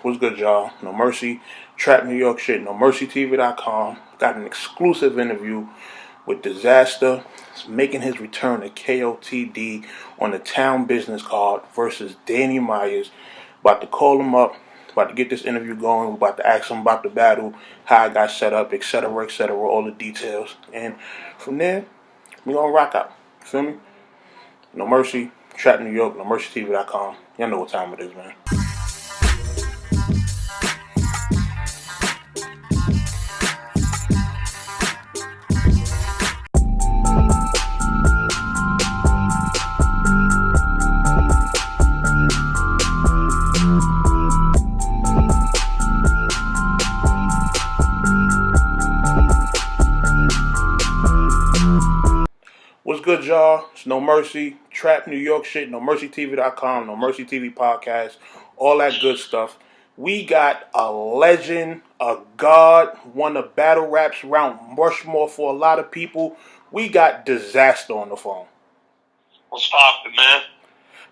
What's good, y'all? No Mercy, Trap New York shit, NoMercyTV.com. Got an exclusive interview with Dizaster. He's making his return to Kotd on the Town Business card versus Danny Myers. About to call him up, about to get this interview going, about to ask him about the battle, how it got set up, etc., all the details. And from there, we gonna rock out. Feel me? No Mercy, Trap New York, NoMercyTV.com. Y'all know what time it is, man. What's good, y'all? It's No Mercy, Trap New York shit, NoMercyTV.com, NoMercyTV Podcast, all that good stuff. We got a legend, a god, one of battle rap's Mount Rushmore for a lot of people. We got Dizaster on the phone. What's poppin', man?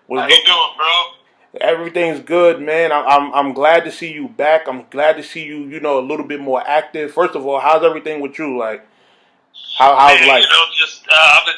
How you doing, bro? Everything's good, man. I'm glad to see you back. I'm glad to see you, a little bit more active. First of all, how's everything with you? Like, how's life? I've been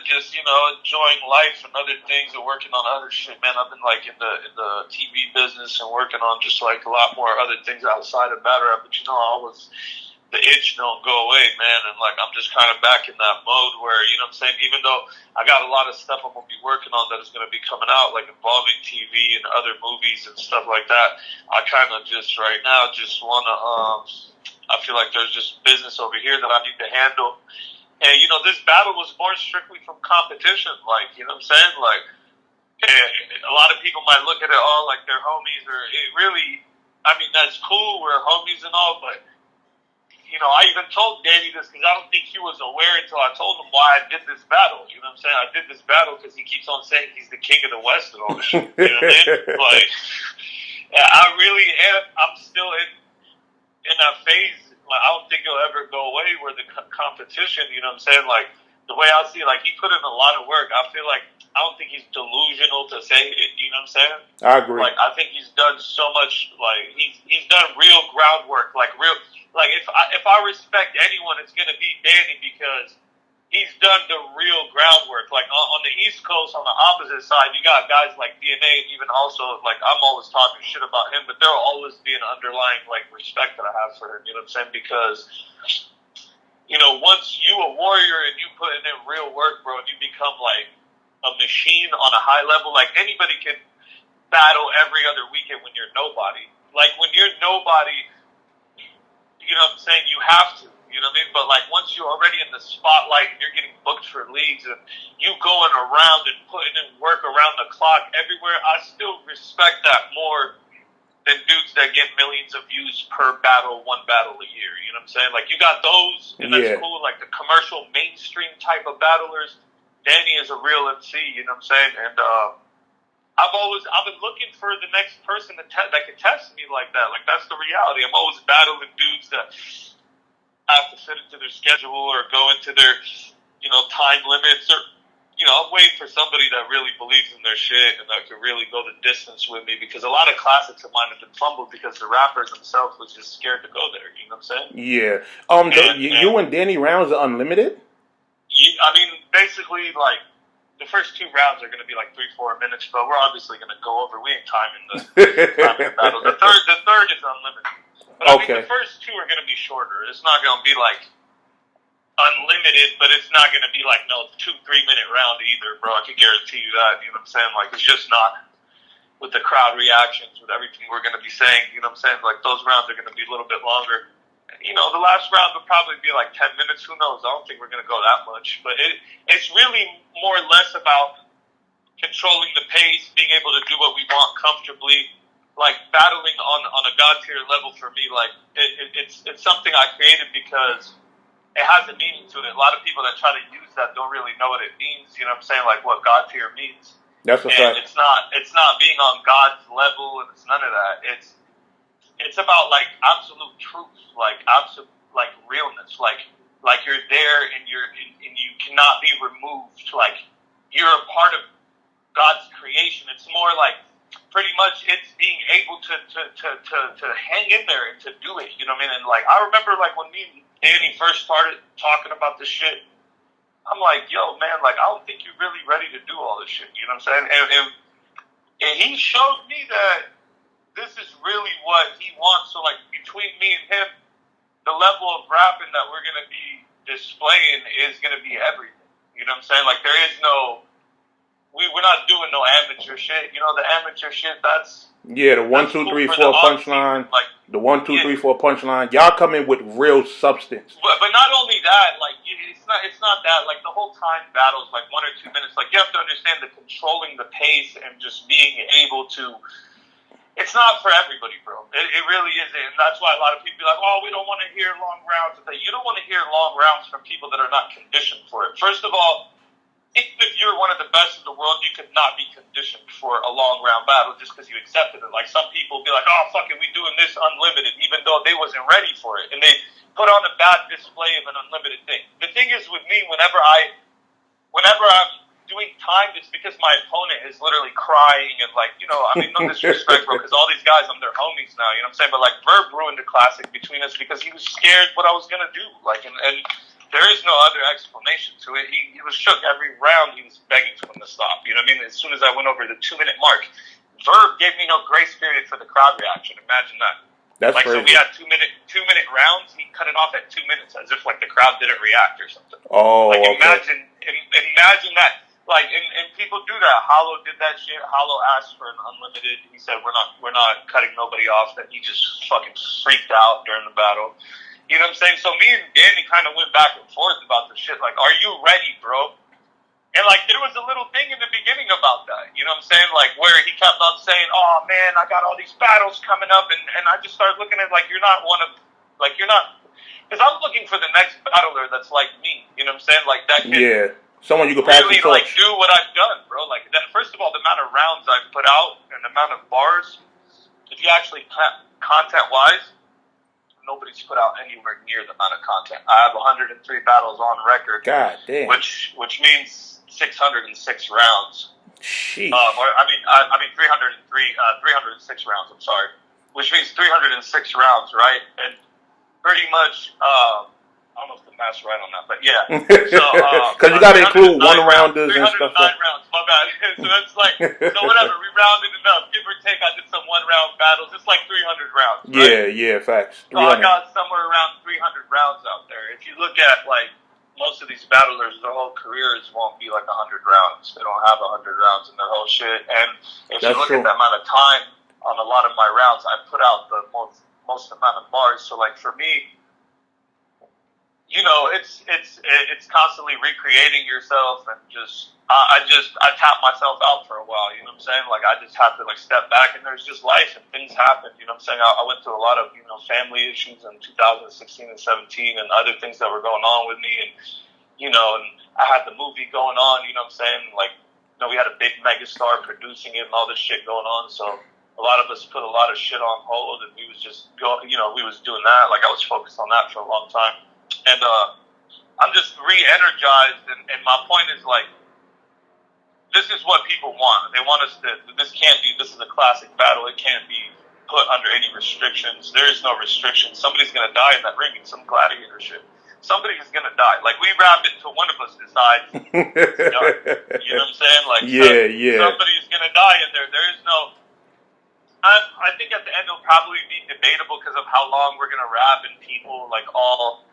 enjoying life and other things and working on other shit, man. I've been in the TV business and working on just a lot more other things outside of battle rap. But the itch don't go away, man. And I'm just kind of back in that mode where, even though I got a lot of stuff I'm gonna be working on that is gonna be coming out, involving TV and other movies and stuff like that, I kind of just right now just wanna I feel like there's just business over here that I need to handle. And, this battle was born strictly from competition, a lot of people might look at it all like they're homies, that's cool, we're homies and all, but, I even told Danny this because I don't think he was aware until I told him why I did this battle, I did this battle because he keeps on saying he's the king of the West and all this shit, you know what I mean? I really am, I'm still in that phase. I don't think it'll ever go away where the competition, the way I see it, he put in a lot of work. I feel like, I don't think he's delusional to say it, I agree. I think he's done so much, he's done real groundwork, if I respect anyone, it's going to be Danny because he's done the real groundwork. On the East Coast, on the opposite side, you got guys like DNA, even also, I'm always talking shit about him, but there'll always be an underlying, respect that I have for him, because, once you a warrior and you put in real work, bro, and you become, a machine on a high level, anybody can battle every other weekend when you're nobody. When you're nobody, you have to. But once you're already in the spotlight and you're getting booked for leagues and you going around and putting in work around the clock everywhere, I still respect that more than dudes that get millions of views per battle, one battle a year. You know what I'm saying? You got those, and that's cool. The commercial mainstream type of battlers. Danny is a real MC. You know what I'm saying? And I've been looking for the next person that can test me like that. That's the reality. I'm always battling dudes that have to fit into their schedule or go into their, time limits or, I'm waiting for somebody that really believes in their shit and that could really go the distance with me because a lot of classics of mine have been fumbled because the rappers themselves was just scared to go there. You know what I'm saying? Yeah. You and Danny rounds are unlimited? Basically, the first two rounds are going to be 3-4 minutes, but we're obviously going to go over. We ain't timing the battle. The third is unlimited. But the first two are going to be shorter. It's not going to be unlimited, but it's not going to be 2-3 minute round either, bro. I can guarantee you that. You know what I'm saying? It's just not with the crowd reactions, with everything we're going to be saying. You know what I'm saying? Those rounds are going to be a little bit longer. The last round will probably be 10 minutes. Who knows? I don't think we're going to go that much. But it's really more or less about controlling the pace, being able to do what we want comfortably. Battling on a God tier level for me, it's something I created because it has a meaning to it. A lot of people that try to use that don't really know what it means. You know what I'm saying? What God tier means. That's a fact. It's not being on God's level, and it's none of that. It's about absolute truth, absolute realness, you're there and you cannot be removed. You're a part of God's creation. It's more pretty much it's being able to hang in there and to do it. You know what I mean? And like I remember like when me and Danny first started talking about this shit, I'm like, yo, man, like I don't think you're really ready to do all this shit. You know what I'm saying? And he showed me that this is really what he wants. So like between me and him, the level of rapping that we're gonna be displaying is gonna be everything. You know what I'm saying? Like there is no. We're not doing no amateur shit. You know, the amateur shit, that's... Yeah, the 1, 2, 3, 4 punchline. Like, the 1, 2, 3, 4 punchline. Y'all come in with real substance. But not only that, like, it's not that. Like, the whole time battles, like 1 or 2 minutes, like, you have to understand that controlling the pace and just being able to... It's not for everybody, bro. It really isn't. And that's why a lot of people be like, oh, we don't want to hear long rounds. You don't want to hear long rounds from people that are not conditioned for it. First of all, even if you're one of the best in the world, you could not be conditioned for a long round battle just because you accepted it. Like some people be like, oh, fuck it, we doing this unlimited, even though they wasn't ready for it. And they put on a bad display of an unlimited thing. The thing is with me, whenever I'm doing time, it's because my opponent is literally crying and like, you know, I mean, no disrespect, bro, because all these guys, I'm their homies now, you know what I'm saying? But like Verb ruined the classic between us because he was scared what I was going to do. Like, and there is no other explanation to it. He was shook every round. He was begging for him to stop. You know what I mean? As soon as I went over the 2-minute mark, Verb gave me no grace period for the crowd reaction. Imagine that. That's like crazy. So we had 2-minute rounds. He cut it off at 2 minutes, as if like the crowd didn't react or something. Oh, like okay. imagine that. Like and people do that. Hollow did that shit. Hollow asked for an unlimited. He said we're not cutting nobody off. Then he just fucking freaked out during the battle. You know what I'm saying? So me and Danny kind of went back and forth about the shit. Like, are you ready, bro? And, like, there was a little thing in the beginning about that. You know what I'm saying? Like, where he kept on saying, oh, man, I got all these battles coming up. And I just started looking at, like, you're not one of, like, you're not. Because I'm looking for the next battler that's like me. You know what I'm saying? Like, that kid. Yeah. Someone you can pass really, the torch. like, do what I've done, bro. Like, that, first of all, the amount of rounds I've put out and the amount of bars, if you actually content-wise, nobody's put out anywhere near the amount of content. I have 103 battles on record. God damn. Which means 606 rounds. Sheesh. I mean 306 rounds. I'm sorry. Which means 306 rounds, right? And pretty much, I don't know if the math's right on that, but yeah. So because you got to include one rounders and stuff. 309 rounds. My bad. So that's like so whatever. We rounded it up, give or take. I did some 1-round battles. It's like 300 rounds. Right? Yeah, facts. So I got somewhere around 300 rounds out there. If you look at like most of these battlers, their whole careers won't be like 100 rounds. They don't have 100 rounds in their whole shit. And if you look at the amount of time on a lot of my rounds, I put out the most amount of bars. So like for me, you know, it's constantly recreating yourself and just I tap myself out for a while, you know what I'm saying? Like I just have to like step back and there's just life and things happen, you know what I'm saying? I went through a lot of, you know, family issues in 2016 and 17 and other things that were going on with me and you know, and I had the movie going on, you know what I'm saying? Like, you know, we had a big megastar producing it and all this shit going on, so a lot of us put a lot of shit on hold and we was just we was doing that, like I was focused on that for a long time. And I'm just re-energized, and my point is, like, this is what people want. They want us to, this is a classic battle. It can't be put under any restrictions. There is no restrictions. Somebody's going to die in that ring in some gladiator shit. Somebody is going to die. Like, we wrap it until one of us decides it's done. You know what I'm saying? Like, somebody's going to die in there. There is no... I think at the end it'll probably be debatable because of how long we're going to rap and people, like, all...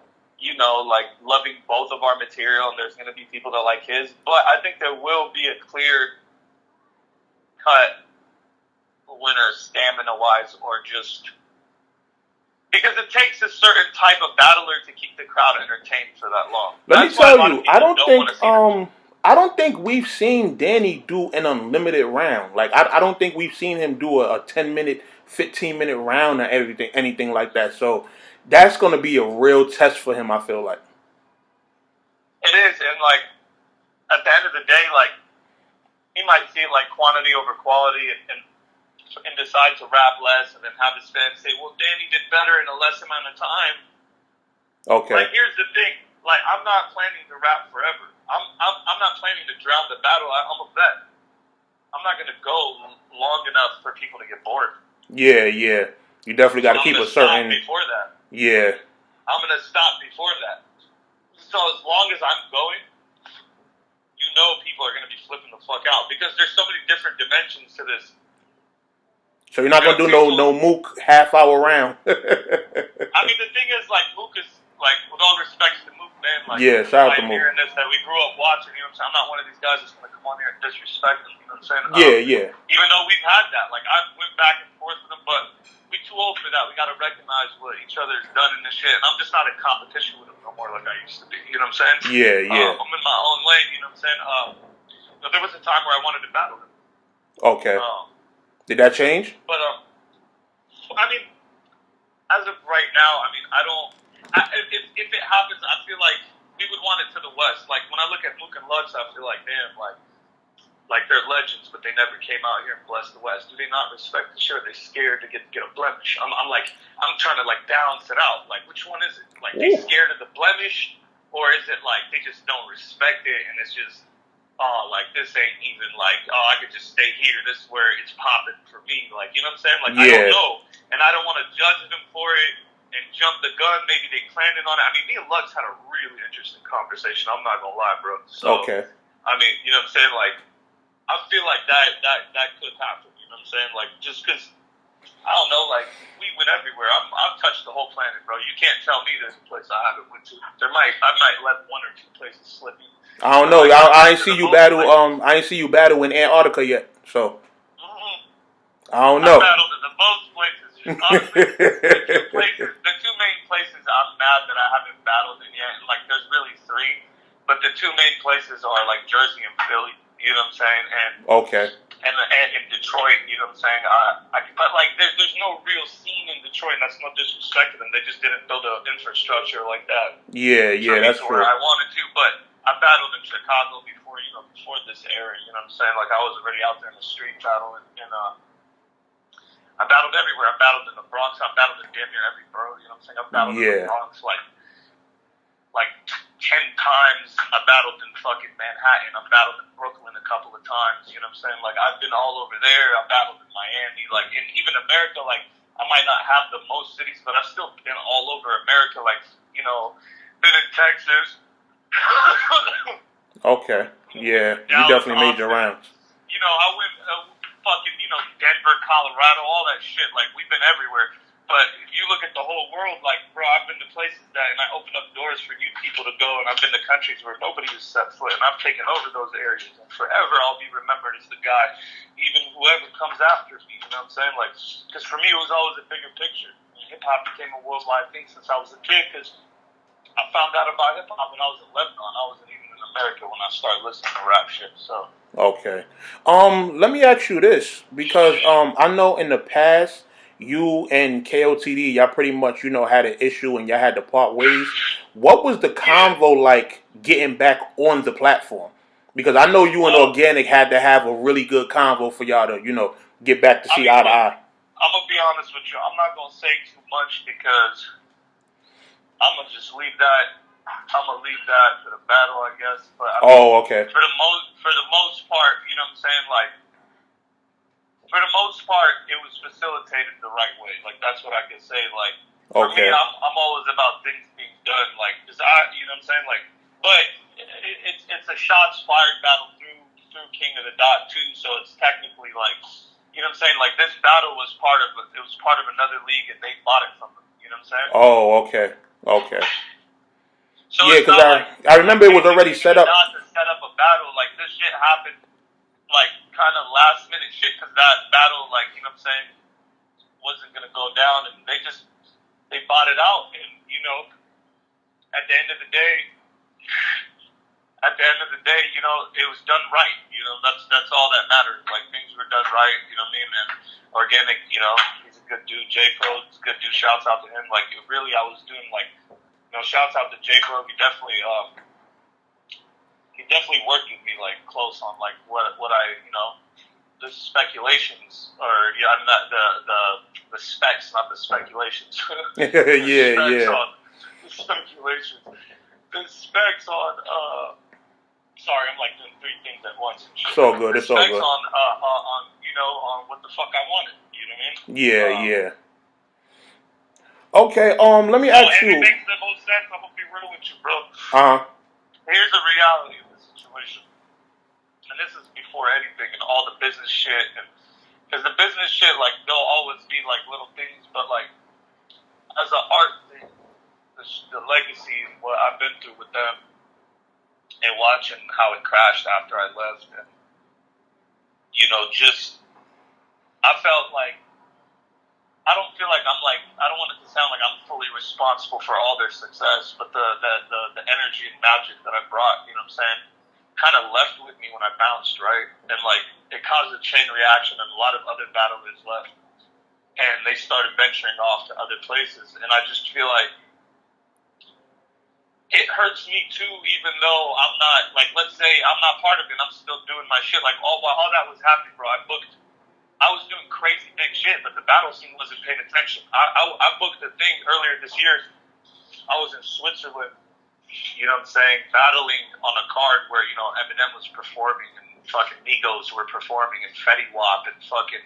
you know, like, loving both of our material, and there's going to be people that like his. But I think there will be a clear-cut winner stamina-wise or just... Because it takes a certain type of battler to keep the crowd entertained for that long. Let me tell you, I don't think we've seen Danny do an unlimited round. Like, I don't think we've seen him do a 10-minute, 15-minute round or anything like that. So... that's going to be a real test for him, I feel like. It is, and, like, at the end of the day, like, he might see it like quantity over quality and decide to rap less and then have his fans say, well, Danny did better in a less amount of time. Okay. Like, here's the thing. Like, I'm not planning to rap forever. I'm not planning to drown the battle. I'm a vet. I'm not gonna go long enough for people to get bored. Yeah. You definitely got to keep a certain. Stop before that. Yeah. I'm gonna stop before that. So as long as I'm going, you know, people are gonna be flipping the fuck out because there's so many different dimensions to this. So you're not gonna do no Mook half-hour round. I mean, the thing is, like, Mook is, like, with all respect to Mook, man, like, yeah, shout out to Mook. This that we grew up watching, you know what I'm saying? I'm not one of these guys that's gonna come on here and disrespect him, you know what I'm saying? Yeah. Even though we've had that, like, I went back and forth with him, but we too old for that. We gotta recognize what each other's done in this shit, and I'm just not in competition with him no more like I used to be, you know what I'm saying? Yeah. I'm in my own lane, you know what I'm saying? There was a time where I wanted to battle him. Okay. Did that change? But, I mean, as of right now, I mean, if it happens, I feel like we would want it to the West. Like, when I look at Mook and Lux, I feel like, damn, like they're legends, but they never came out here and blessed the West. Do they not respect the show? They're scared to get a blemish. I'm trying to, like, balance it out. Like, which one is it? Like, they scared of the blemish, or is it, like, they just don't respect it, and it's just, like, this ain't even, like, I could just stay here. This is where it's popping for me. Like, you know what I'm saying? Like, I don't know. And I don't want to judge them for it and jump the gun. Maybe they planned it on it. I mean, me and Lux had a really interesting conversation. I'm not going to lie, bro. So, I mean, you know what I'm saying? Like, I feel like that could happen. You know what I'm saying? Like, just because, I don't know, like, we went everywhere. I've touched the whole planet, bro. You can't tell me there's a place I haven't went to. I might let one or two places slip me. I don't know. I ain't see you battle. I ain't see you battle in Antarctica yet. So I don't know. I battled in the most places. Honestly, the two main places I'm mad that I haven't battled in yet. And, like, there's really three, but the two main places are, like, Jersey and Philly. You know what I'm saying? And in Detroit. You know what I'm saying? But, like, there's no real scene in Detroit, and that's no disrespect to them. They just didn't build an infrastructure like that. Yeah, that's true. Where I wanted to, but I battled in Chicago before this era, you know what I'm saying? Like, I was already out there in the street battling, and I battled everywhere. I battled in the Bronx. I battled in damn near every borough, you know what I'm saying? I battled in the Bronx like 10 times. I battled in fucking Manhattan. I battled in Brooklyn a couple of times, you know what I'm saying? Like, I've been all over there. I battled in Miami, like, and even America, like, I might not have the most cities, but I've still been all over America, like, you know, been in Texas. Okay. Yeah, you definitely made your rounds. You know, I went fucking, you know, Denver, Colorado, all that shit. Like, we've been everywhere. But if you look at the whole world, like, bro, I've been to places that, and I opened up doors for you people to go, and I've been to countries where nobody has set foot, and I've taken over those areas. And forever I'll be remembered as the guy, even whoever comes after me, you know what I'm saying? Like, because for me, it was always a bigger picture. Hip-hop became a worldwide thing since I was a kid, because I found out about hip-hop when I was in Lebanon. I wasn't even in America when I started listening to rap shit, so. Okay. Let me ask you this, because I know in the past, you and Kotd, y'all pretty much, you know, had an issue and y'all had to part ways. What was the convo like getting back on the platform? Because I know you and Organic had to have a really good convo for y'all to, you know, get back to see eye to eye. I'm going to be honest with you. I'm not going to say too much because I'm going to just leave that. I'm going to leave that for the battle, I guess. But okay. For the most part, you know what I'm saying? Like, for the most part, it was facilitated the right way. Like, that's what I can say. Like, for me, I'm always about things being done. Like, you know what I'm saying? Like, but it's a shots fired battle through King of the Dot too. So it's technically like, you know what I'm saying? Like, this battle was part of another league, and they bought it from them. You know what I'm saying? Oh, okay. So yeah, because I remember it was already set up. Not to set up a battle, like, this shit happened, like, kind of last minute shit, because that battle, like, you know what I'm saying, wasn't going to go down, and they bought it out, and, you know, at the end of the day, you know, it was done right, you know, that's all that matters, like, things were done right, you know what I mean, and Organic, you know, he's a good dude, J-Pro, he's a good dude, shouts out to him, like, really, I was doing, like, you know, shouts out to J-Bro, he definitely worked with me, like, close on, like, what I, you know, the speculations, or, yeah, not the specs, not the speculations. Yeah. The speculations. The specs on, Sorry, I'm like doing three things at once. It's all good. It's all Respect good. on on what the fuck I wanted. You know what I mean? Yeah. Okay. Let me ask you. It makes the most sense. I'm gonna be real with you, bro. Here's the reality of the situation, and this is before anything and all the business shit. And because the business shit, like, there'll always be like little things, but like as an art thing, the legacy and what I've been through with them, and watching how it crashed after I left, and just I felt like I don't feel like I don't want it to sound like I'm fully responsible for all their success, but the energy and magic that I brought, you know what I'm saying, kind of left with me when I bounced, right? And like it caused a chain reaction, and a lot of other battlers left, and they started venturing off to other places, and I just feel like it hurts me too, even though I'm not, like, let's say I'm not part of it, I'm still doing my shit. Like, while all that was happening, bro, I was doing crazy big shit, but the battle scene wasn't paying attention. I booked a thing earlier this year. I was in Switzerland, you know what I'm saying, battling on a card where, Eminem was performing, and fucking Migos were performing, and Fetty Wap, and fucking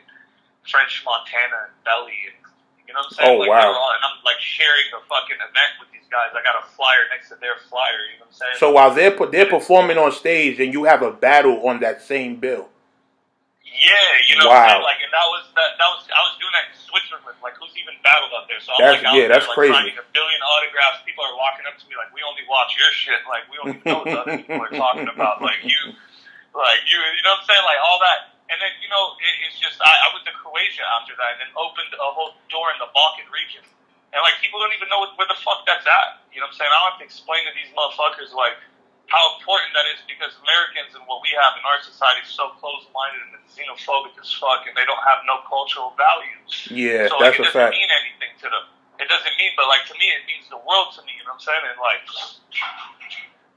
French Montana, and Belly, and you know what I'm saying? Oh, wow. And I'm like sharing a fucking event with these guys. I got a flyer next to their flyer, you know what I'm saying? So while they're performing on stage, and you have a battle on that same bill. Yeah, you know what I'm saying? Like, and that was I was doing that in Switzerland. Like, who's even battled up there? So I'm out there, that's like, crazy. signing 1 billion autographs. People are walking up to me like, we only watch your shit. Like, we don't even know what the other people are talking about. Like, you know what I'm saying? Like, all that. And then, it's just, I went to Croatia after that, and then opened a whole door in the Balkan region. And, like, people don't even know where the fuck that's at. You know what I'm saying? I don't have to explain to these motherfuckers, like, how important that is, because Americans and what we have in our society is so close-minded and xenophobic as fuck, and they don't have no cultural values. Yeah, so, that's like, a fact. It doesn't mean anything to them. It doesn't mean, but, like, to me, it means the world to me, you know what I'm saying? And, like,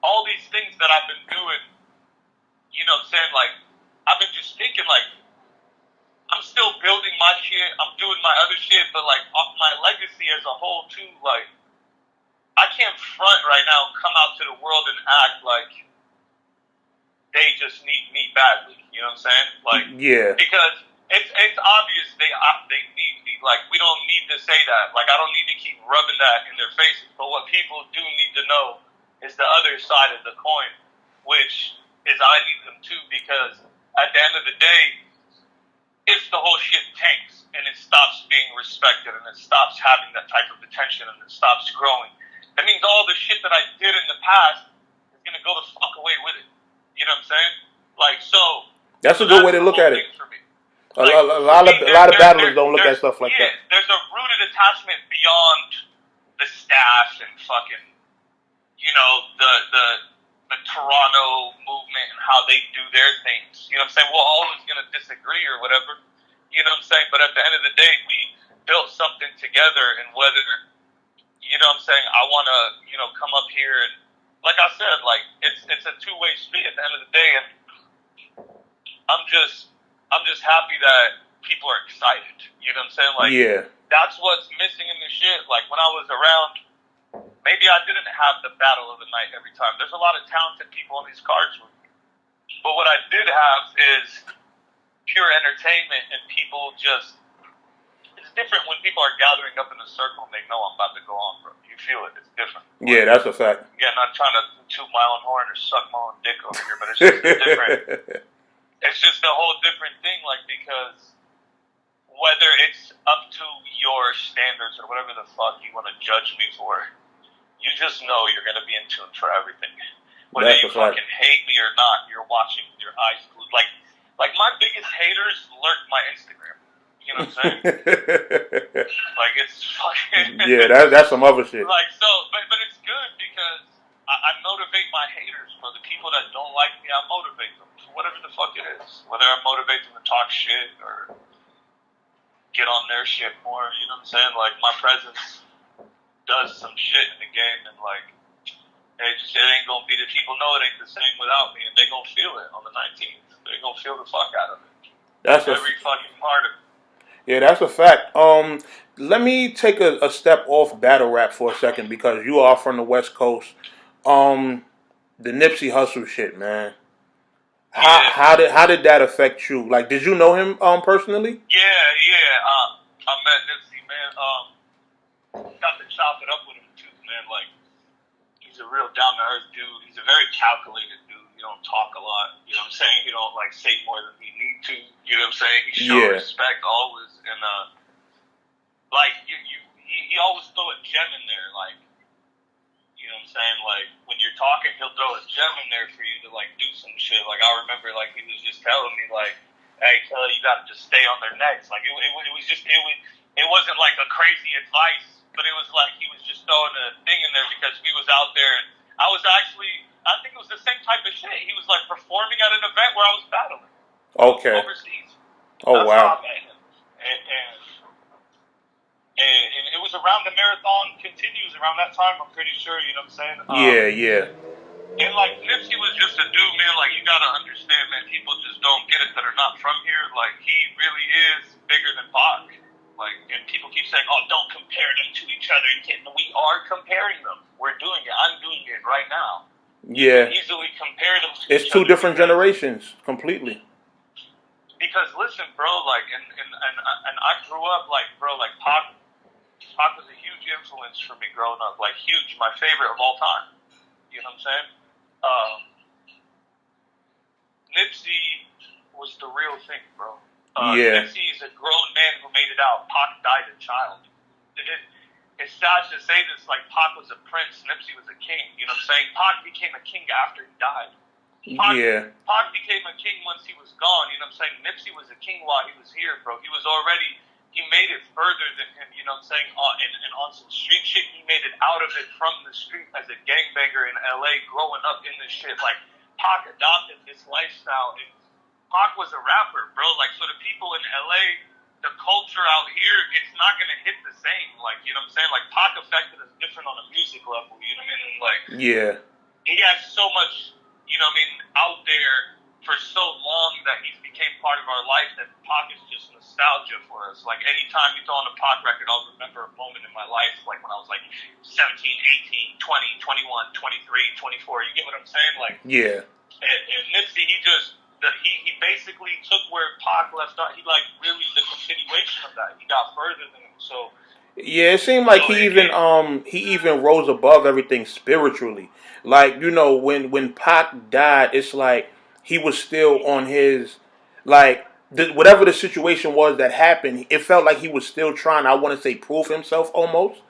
all these things that I've been doing, you know what I'm saying? Like, I've been just thinking, like, I'm still building my shit, I'm doing my other shit, but, like, my legacy as a whole, too, like, I can't front right now, come out to the world and act like they just need me badly, you know what I'm saying? Like, yeah. Because it's obvious they need me, like, we don't need to say that, like, I don't need to keep rubbing that in their faces, but what people do need to know is the other side of the coin, which is I need them too, because at the end of the day, if the whole shit tanks and it stops being respected and it stops having that type of attention and it stops growing, that means all the shit that I did in the past is gonna go the fuck away with it. You know what I'm saying? Like, so that's a good way to look at it. For me. A lot of battlers don't look at stuff like that. There's a rooted attachment beyond the staff and fucking, the Toronto movement and how they do their things. You know what I'm saying? We're always going to disagree or whatever. You know what I'm saying? But at the end of the day, we built something together, and whether, you know what I'm saying, I want to, come up here and, like I said, like, it's a two-way street at the end of the day, and I'm just happy that people are excited. You know what I'm saying? Like, yeah. That's what's missing in this shit. Like, when I was around, maybe I didn't have the battle of the night every time. There's a lot of talented people on these cards with me. But what I did have is pure entertainment, and people just, it's different when people are gathering up in a circle and they know I'm about to go on, bro. You feel it. It's different. Yeah, that's a fact. Yeah, not trying to toot my own horn or suck my own dick over here, but it's just different. It's just a whole different thing, like, because whether it's up to your standards or whatever the fuck you want to judge me for, you just know you're going to be in tune for everything. Whether you fucking hate me or not, you're watching with your eyes glued. Like my biggest haters lurk my Instagram. You know what I'm saying? Like, it's fucking... Yeah, that's some other shit. Like, so, but it's good because I motivate my haters, bro. The people that don't like me, I motivate them. Whatever the fuck it is. Whether I motivate them to talk shit or get on their shit more, you know what I'm saying? Like, my presence does some shit in the game, and, like, it ain't gonna be, the people know it ain't the same without me, and they gonna feel it on the 19th. They gonna feel the fuck out of it. That's every fucking part of it. Yeah, that's a fact. Let me take a step off battle rap for a second, because you are from the West Coast. The Nipsey Hussle shit, man. Yeah. How did that affect you? Like, did you know him personally? Yeah. I met Nipsey, man. Got to chop it up with him too, man. Like, he's a real down to earth dude. He's a very calculated dude. He don't talk a lot. You know what I'm saying? He don't like say more than he need to. You know what I'm saying? He shows respect always, and like he always throw a gem in there. Like, you know what I'm saying? Like, when you're talking, he'll throw a gem in there for you to like do some shit. Like, I remember like he was just telling me like, "Hey, Kelly, you gotta just stay on their necks." Like, it wasn't like a crazy advice, but it was like he was just throwing a thing in there because we was out there, and I think it was the same type of shit. He was like performing at an event where I was battling. Okay. Overseas. Oh, That's wow. how I met him. And it was around the marathon continues around that time, I'm pretty sure, you know what I'm saying? Yeah. And like Nipsey was just a dude, man, like you gotta understand, man, people just don't get it that are not from here. Like, he really is bigger than Pac. Like, and people keep saying, "Oh, don't compare them to each other." You can't. We are comparing them. We're doing it. I'm doing it right now. Yeah. You can easily compare them to It's each two other different generations, completely. Because listen, bro, like, and I grew up like, bro, like Pac was a huge influence for me growing up, like huge, my favorite of all time. You know what I'm saying? Nipsey was the real thing, bro. Nipsey is a grown man who made it out. Pac died a child. It's sad to say this, like Pac was a prince, Nipsey was a king. You know what I'm saying? Pac became a king after he died. Pac became a king once he was gone. You know what I'm saying? Nipsey was a king while he was here, bro. He made it further than him, you know what I'm saying? And on some street shit, he made it out of it from the street as a gangbanger in LA, growing up in this shit. Like, Pac adopted this lifestyle, and Pac was a rapper, bro. Like, so the people in LA, the culture out here, it's not going to hit the same. Like, you know what I'm saying? Like, Pac affected us different on a music level, you know what I mean? Like, he has so much, you know what I mean, out there for so long that he became part of our life that Pac is just nostalgia for us. Like, anytime you throw on a Pac record, I'll remember a moment in my life, like when I was like 17, 18, 20, 21, 23, 24. You get what I'm saying? Like, and Nipsey, he basically took where Pac left off. He like really the continuation of that. He got further than him. So yeah, it seemed like he even rose above everything spiritually. Like, you know, when Pac died, it's like he was still on his, like, whatever the situation was that happened, it felt like he was still trying, I want to say, prove himself almost.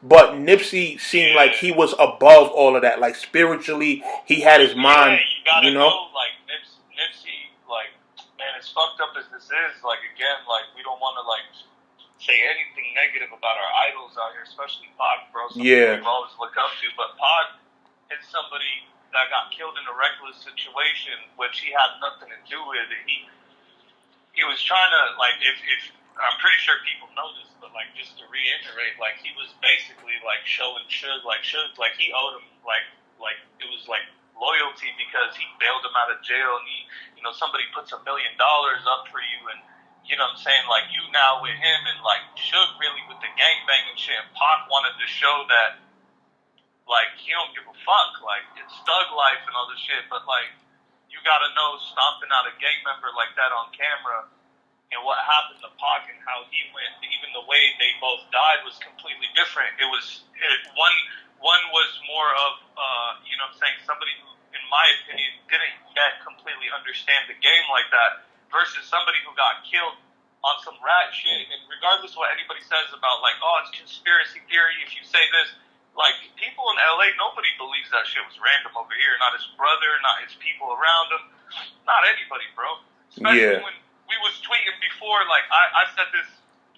But Nipsey seemed like he was above all of that. Like, spiritually, he had his mind, you gotta you know? like, Nipsey, like, man, as fucked up as this is, like, again, like, we don't want to, like, say anything negative about our idols out here, especially Pac, bro. Somebody we always look up to. But Pac is somebody that got killed in a reckless situation, which he had nothing to do with. He was trying to, like, if I'm pretty sure people know this, but like, just to reiterate, like, he was basically like showing Suge, like he owed him like it was like loyalty because he bailed him out of jail, and you know, somebody puts $1 million up for you, and you know what I'm saying, like, you now with him, and like Suge really with the gangbanging shit, and Pac wanted to show that like he don't give a fuck, like it's thug life and all this shit, but like you gotta know, stomping out a gang member like that on camera, and what happened to Pac and how he went, even the way they both died was completely different. One was more of you know what I'm saying, somebody who, in my opinion, didn't yet completely understand the game like that, versus somebody who got killed on some rat shit. And regardless of what anybody says about like, oh, it's conspiracy theory if you say this, like, people in LA, nobody believes that shit was random over here. Not his brother, not his people around him, not anybody, bro. Especially when we was tweeting before, like, I said this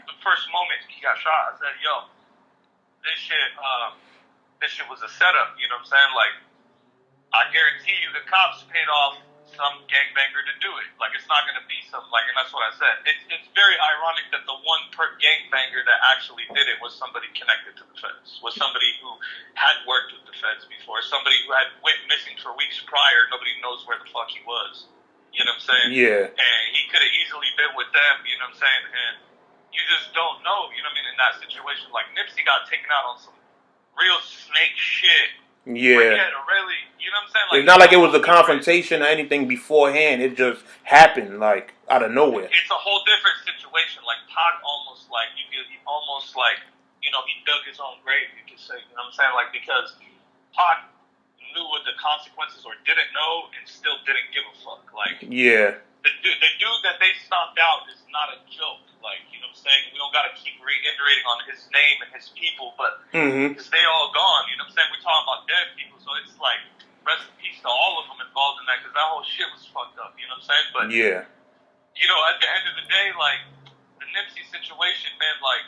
the first moment he got shot. I said, yo, this shit was a setup, you know what I'm saying? Like, I guarantee you the cops paid off some gangbanger to do it. Like, it's not going to be some, like, and that's what I said. It's very ironic that the one gangbanger that actually did it was somebody connected to the feds, was somebody who had worked with the feds before, somebody who had went missing for weeks prior. Nobody knows where the fuck he was. You know what I'm saying? Yeah. And he could have easily been with them, you know what I'm saying? And you just don't know, you know what I mean, in that situation. Like, Nipsey got taken out on some real snake shit Yeah. We had to really, you know what I'm saying? Like, it's not like it was a confrontation or anything beforehand. It just happened, like, out of nowhere. It's a whole different situation. Like, Pac almost, like, he almost, like, you know, he dug his own grave, you could say. You know what I'm saying? Like, because Pac knew what the consequences or didn't know and still didn't give a fuck. Like, yeah. The dude that they stomped out is not a joke. Like, you know what I'm saying? We don't got to keep reiterating on his name and his people, but because they all gone, you know what I'm saying? We're talking about dead people, so it's like, rest in peace to all of them involved in that, because that whole shit was fucked up, you know what I'm saying? But, yeah. You know, at the end of the day, like, the Nipsey situation, man, like,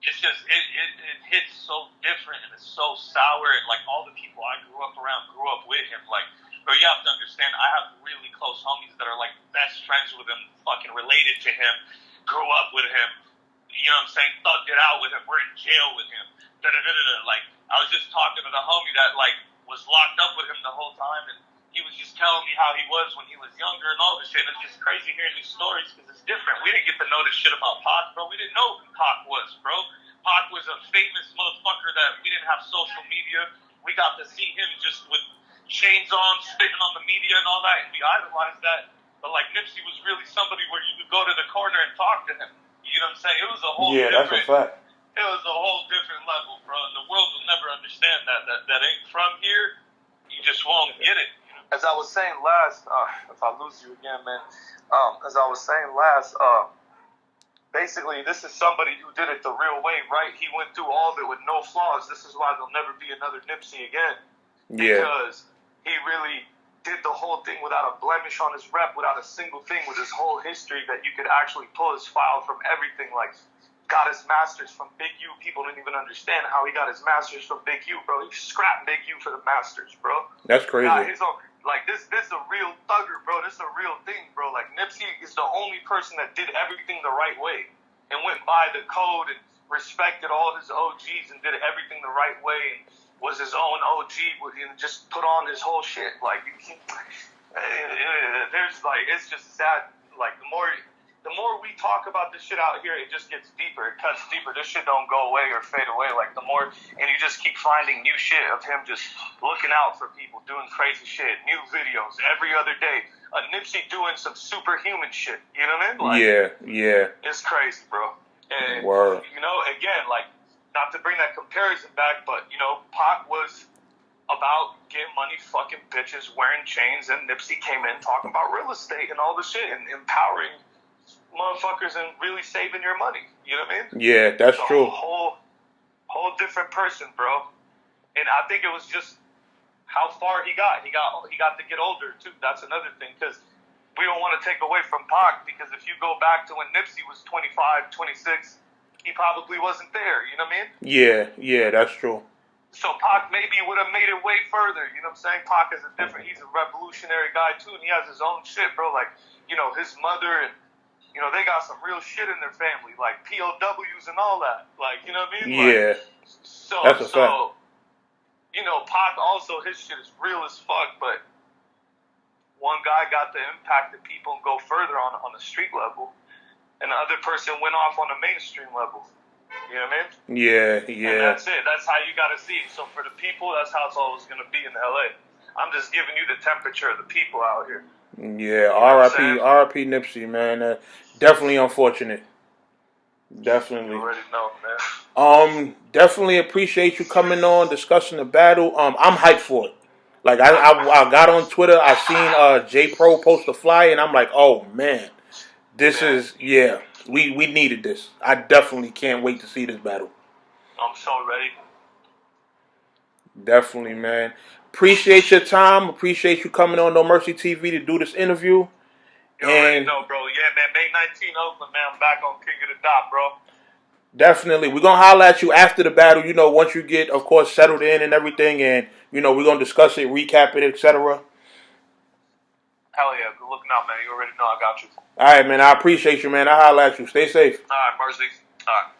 it's just, it hits so different and it's so sour, and, like, all the people I grew up around grew up with him, like, bro, you have to understand, I have really close homies that are, like, best friends with him, fucking related to him, grew up with him, you know what I'm saying, thugged it out with him, we're in jail with him, da-da-da-da-da. Like, I was just talking to the homie that, like, was locked up with him the whole time, and he was just telling me how he was when he was younger and all this shit, and it's just crazy hearing these stories, because it's different. We didn't get to know this shit about Pac, bro. We didn't know who Pac was, bro. Pac was a famous motherfucker that we didn't have social media. We got to see him just with chains on, spitting on the media and all that, and we idolized that. But, like, Nipsey was really somebody where you could go to the corner and talk to him. You know what I'm saying? It was a whole that's a fact. It was a whole different level, bro. And the world will never understand that ain't from here. You just won't get it. As I was saying last, if I lose you again, man. As I was saying last, basically, this is somebody who did it the real way, right? He went through all of it with no flaws. This is why there'll never be another Nipsey again. Yeah. Because he really did the whole thing without a blemish on his rep, without a single thing, with his whole history that you could actually pull his file from everything. Like, got his masters from Big U. People didn't even understand how he got his masters from Big U, bro. He scrapped Big U for the masters, bro. That's crazy. Got his own, like, this is a real thugger, bro. This is a real thing, bro. Like, Nipsey is the only person that did everything the right way and went by the code and respected all his OGs and did everything the right way and was his own OG and just put on his whole shit. Like, there's, like, it's just sad. Like, the more we talk about this shit out here, it just gets deeper. It cuts deeper. This shit don't go away or fade away. Like, the more, and you just keep finding new shit of him just looking out for people, doing crazy shit, new videos every other day. Nipsey doing some superhuman shit. You know what I mean? Like, yeah. It's crazy, bro. And, Word. you know, again, like, not to bring that comparison back, but, you know, Pac was about getting money, fucking bitches, wearing chains, and Nipsey came in talking about real estate and all the shit and empowering motherfuckers and really saving your money. You know what I mean? Yeah, that's true. A whole different person, bro. And I think it was just how far he got. He got to get older, too. That's another thing, because we don't want to take away from Pac, because if you go back to when Nipsey was 25, 26, he probably wasn't there, you know what I mean? Yeah, that's true. So Pac maybe would have made it way further, you know what I'm saying? Pac is he's a revolutionary guy too, and he has his own shit, bro. Like, you know, his mother and, you know, they got some real shit in their family, like POWs and all that. Like, you know what I mean? Yeah. Like, that's a fact. You know, Pac also, his shit is real as fuck, but one guy got to impact the people and go further on the street level. And the other person went off on a mainstream level. You know what I mean? Yeah. And that's it. That's how you got to see it. So for the people, that's how it's always going to be in LA. I'm just giving you the temperature of the people out here. Yeah, R.I.P. Nipsey, man. Definitely unfortunate. Definitely. You already know, man. Definitely appreciate you coming on, discussing the battle. I'm hyped for it. Like, I got on Twitter, I seen J Pro post a flyer, and I'm like, oh man. This is, we needed this. I definitely can't wait to see this battle. I'm so ready. Definitely, man. Appreciate your time. Appreciate you coming on No Mercy TV to do this interview. You already know, bro. Yeah, man. May 19, Oakland, man. I'm back on King of the Dot, bro. Definitely. We're going to holler at you after the battle, you know, once you get, of course, settled in and everything. And, you know, we're going to discuss it, recap it, etc. Hell yeah. Good looking out, man. You already know I got you. All right, man. I appreciate you, man. I holler at you. Stay safe. All right, Mercy. All right.